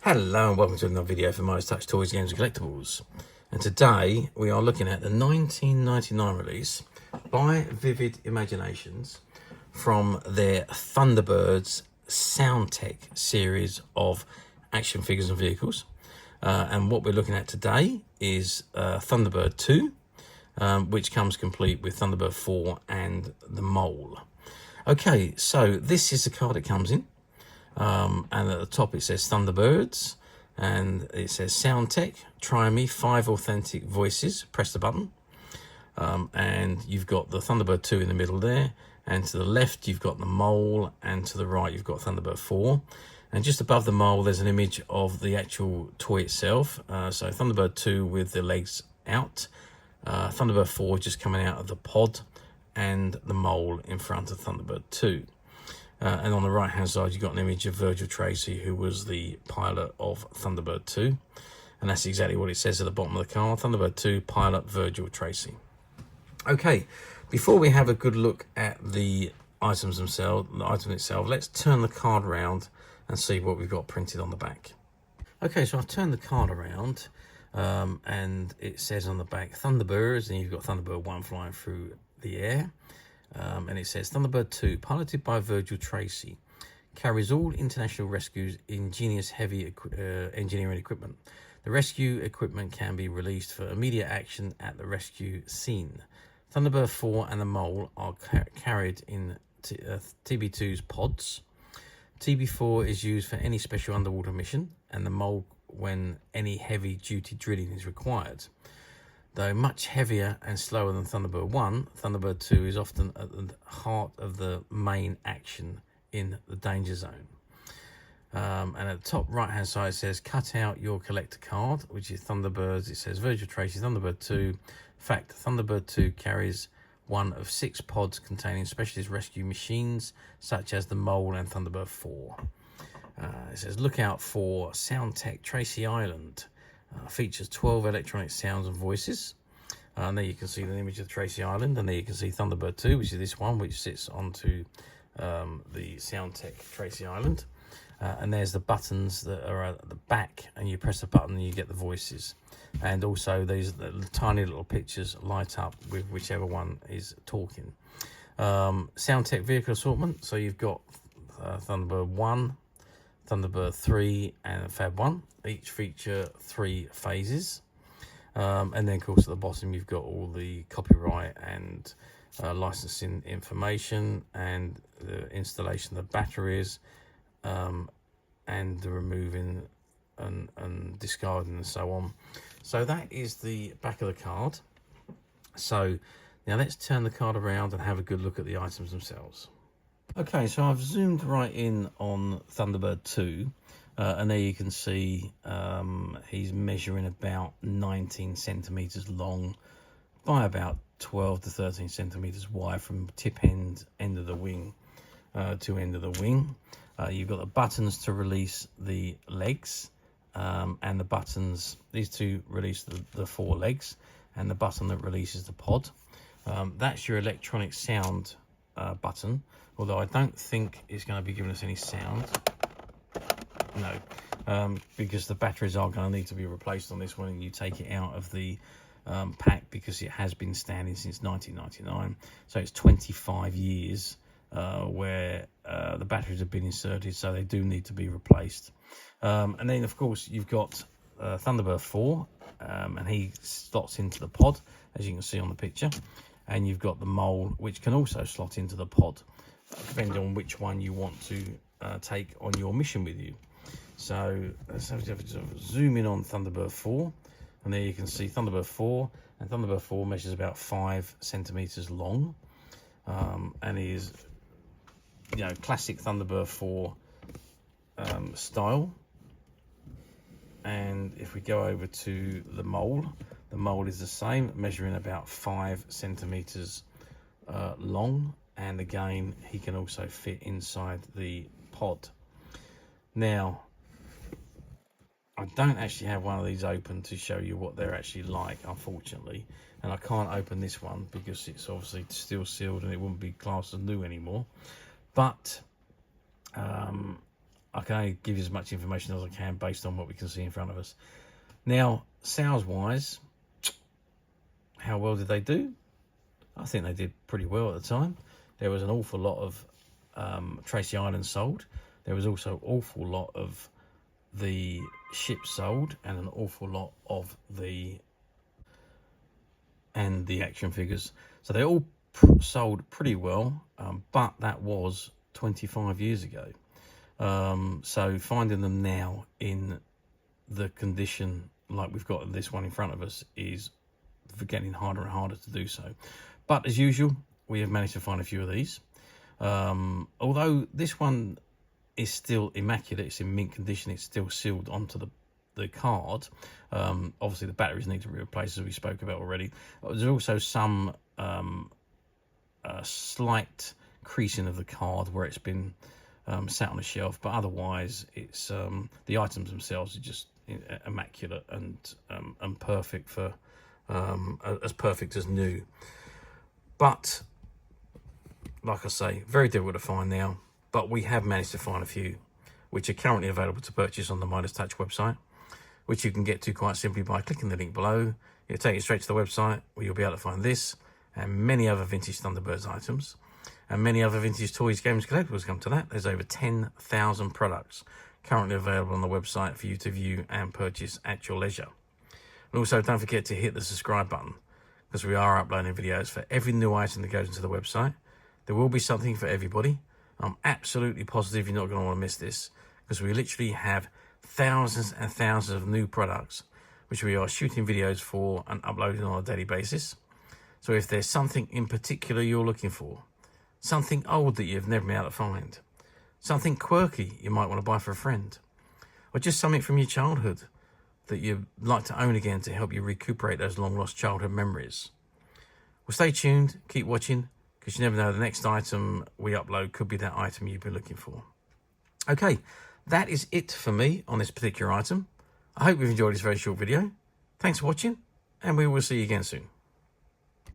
Hello and welcome to another video for Midas Touch Toys, Games and Collectibles. And today we are looking at the 1999 release by Vivid Imaginations from their Thunderbirds Soundtech series of action figures and vehicles. And what we're looking at today is Thunderbird 2, which comes complete with Thunderbird 4 and the Mole. Okay, so this is the card it comes in. And at the top it says Thunderbirds, and it says Soundtech, try me, 5 authentic voices, press the button. And you've got the Thunderbird 2 in the middle there, and to the left you've got the Mole, and to the right you've got Thunderbird 4. And just above the Mole there's an image of the actual toy itself, so Thunderbird 2 with the legs out, Thunderbird 4 just coming out of the pod, and the Mole in front of Thunderbird 2. And on the right hand side you've got an image of Virgil Tracy, who was the pilot of Thunderbird 2, and that's exactly what it says at the bottom of the card: Thunderbird 2 pilot Virgil Tracy. Okay, before we have a good look at the items themselves, the item itself, let's turn the card around and see what we've got printed on the back. Okay, so I've turned the card around, and it says on the back Thunderbirds, and you've got Thunderbird 1 flying through the air. And it says Thunderbird 2, piloted by Virgil Tracy, carries all international rescues ingenious heavy engineering equipment. The rescue equipment can be released for immediate action at the rescue scene. Thunderbird 4 and the Mole are carried in TB2's pods. TB4 is used for any special underwater mission, and the Mole when any heavy duty drilling is required. Though much heavier and slower than Thunderbird 1, Thunderbird 2 is often at the heart of the main action in the danger zone. And at the top right hand side it says cut out your collector card, which is Thunderbirds. It says Virgil Tracy Thunderbird 2. In fact, Thunderbird 2 carries one of 6 pods containing specialist rescue machines such as the Mole and Thunderbird 4. It says look out for Soundtech Tracy Island. Features 12 electronic sounds and voices. And there you can see the image of Tracy Island, and there you can see Thunderbird 2, which is this one, which sits onto the Soundtech Tracy Island. And there's the buttons that are at the back, and you press a button and you get the voices. And also these tiny little pictures light up with whichever one is talking. Soundtech vehicle assortment, so you've got Thunderbird 1, Thunderbird 3 and Fab 1, each feature 3 phases, and then of course at the bottom you've got all the copyright and licensing information, and the installation of the batteries, and the removing and discarding and so on. So that is the back of the card. So now let's turn the card around and have a good look at the items themselves. Okay, so I've zoomed right in on Thunderbird 2, and there you can see he's measuring about 19 centimeters long by about 12 to 13 centimeters wide from end of the wing to end of the wing. You've got the buttons to release the legs, and the buttons, these two release the 4 legs, and the button that releases the pod. That's your electronic sound button, although I don't think it's going to be giving us any sound. No, because the batteries are going to need to be replaced on this one, and you take it out of the pack because it has been standing since 1999, so it's 25 years where the batteries have been inserted, so they do need to be replaced. And then of course you've got Thunderbird 4, and he slots into the pod, as you can see on the picture. And you've got the Mole, which can also slot into the pod, depending on which one you want to take on your mission with you. So let's have a zoom in on Thunderbird 4, and there you can see Thunderbird 4, and Thunderbird 4 measures about 5 centimeters long, and is, you know, classic Thunderbird 4 style. And if we go over to the Mole is the same, measuring about 5 centimeters long, and again he can also fit inside the pod. Now I don't actually have one of these open to show you what they're actually like, unfortunately, and I can't open this one because it's obviously still sealed and it wouldn't be classed as new anymore. But I can only give you as much information as I can based on what we can see in front of us. Now, sales-wise, how well did they do? I think they did pretty well at the time. There was an awful lot of Tracy Islands sold. There was also an awful lot of the ships sold, and an awful lot of the action figures. So they all sold pretty well, but that was 25 years ago. So finding them now in the condition like we've got this one in front of us is getting harder and harder to do so. But as usual, we have managed to find a few of these. Although this one is still immaculate, it's in mint condition, it's still sealed onto the card. Obviously the batteries need to be replaced, as we spoke about already. There's also some slight creasing of the card where it's been sat on a shelf, but otherwise it's the items themselves are just immaculate and perfect for as perfect as new. But like I say, very difficult to find now, but we have managed to find a few which are currently available to purchase on the Midas Touch website, which you can get to quite simply by clicking the link below. It'll take you straight to the website where you'll be able to find this and many other vintage Thunderbirds items and many other vintage toys, games, collectibles. Come to that, there's over 10,000 products currently available on the website for you to view and purchase at your leisure. And also don't forget to hit the subscribe button, because we are uploading videos for every new item that goes into the website. There will be something for everybody. I'm absolutely positive you're not going to want to miss this, because we literally have thousands and thousands of new products which we are shooting videos for and uploading on a daily basis. So if there's something in particular you're looking for, something old that you've never been able to find, something quirky you might want to buy for a friend, or just something from your childhood that you'd like to own again to help you recuperate those long lost childhood memories, well, stay tuned, keep watching, because you never know, the next item we upload could be that item you've been looking for. Okay, that is it for me on this particular item. I hope you've enjoyed this very short video. Thanks for watching, and we will see you again soon.